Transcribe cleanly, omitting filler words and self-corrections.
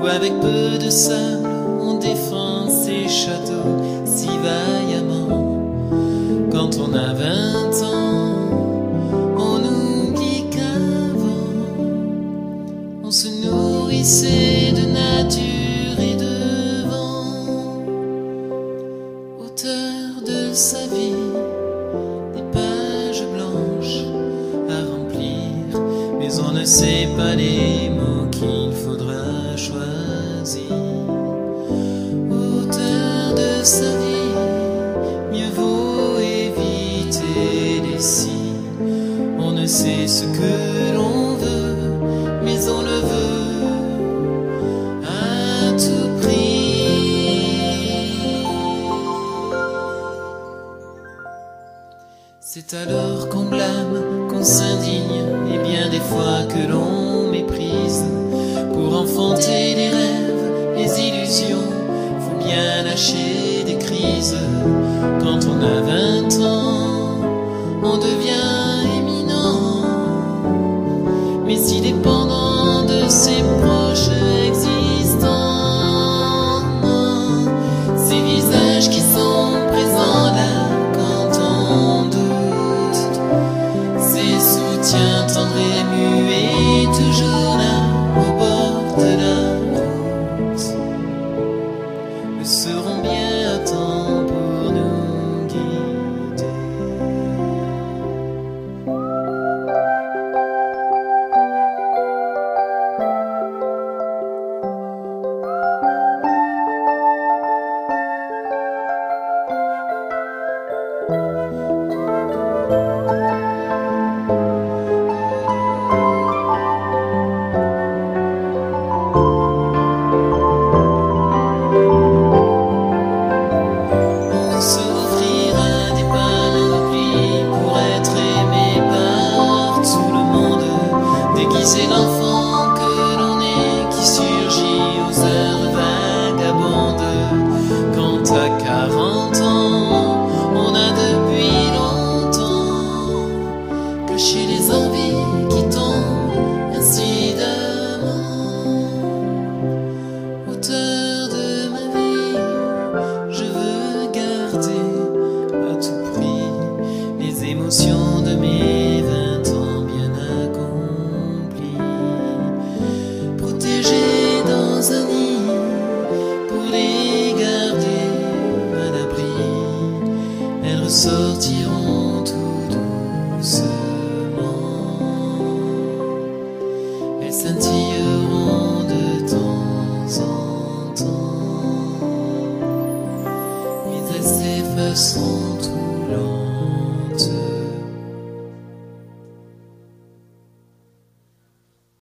où avec peu de sable on défend ses châteaux si vaillamment. Quand on a 20 ans, on oublie qu'avant on se nourrissait de nature et de vent. Auteur de sa vie, des pages blanches à remplir, mais on ne sait pas les mots qu'il faudra choisir. Auteur de sa vie, mieux vaut éviter les si. On ne sait ce que l'on veut, mais on le veut à tout prix. C'est alors qu'on blâme, qu'on s'indigne, et bien des fois que l'on méprise. Pour enfanter les rêves, les illusions, faut bien lâcher des crises. Quand on a 20 ans, on devient éminent, mais si dépendant de ses proches existants. Ces visages qui sont présents là quand on doute, ces soutiens tendres et muets toujours là au bord de la route, le seront bien à temps pour nous guider. C'est l'enfant que l'on est qui surgit aux heures vagabondes. Quand à 40 ans, on a depuis longtemps caché les envies qui tombent incidemment. Auteur de ma vie, je veux garder à tout prix les émotions de mes 20 ans bien accomplis. Un nid pour les garder à l'abri, elles ressortiront tout doucement, elles scintilleront de temps en temps, mais elles s'effaceront tout lentement.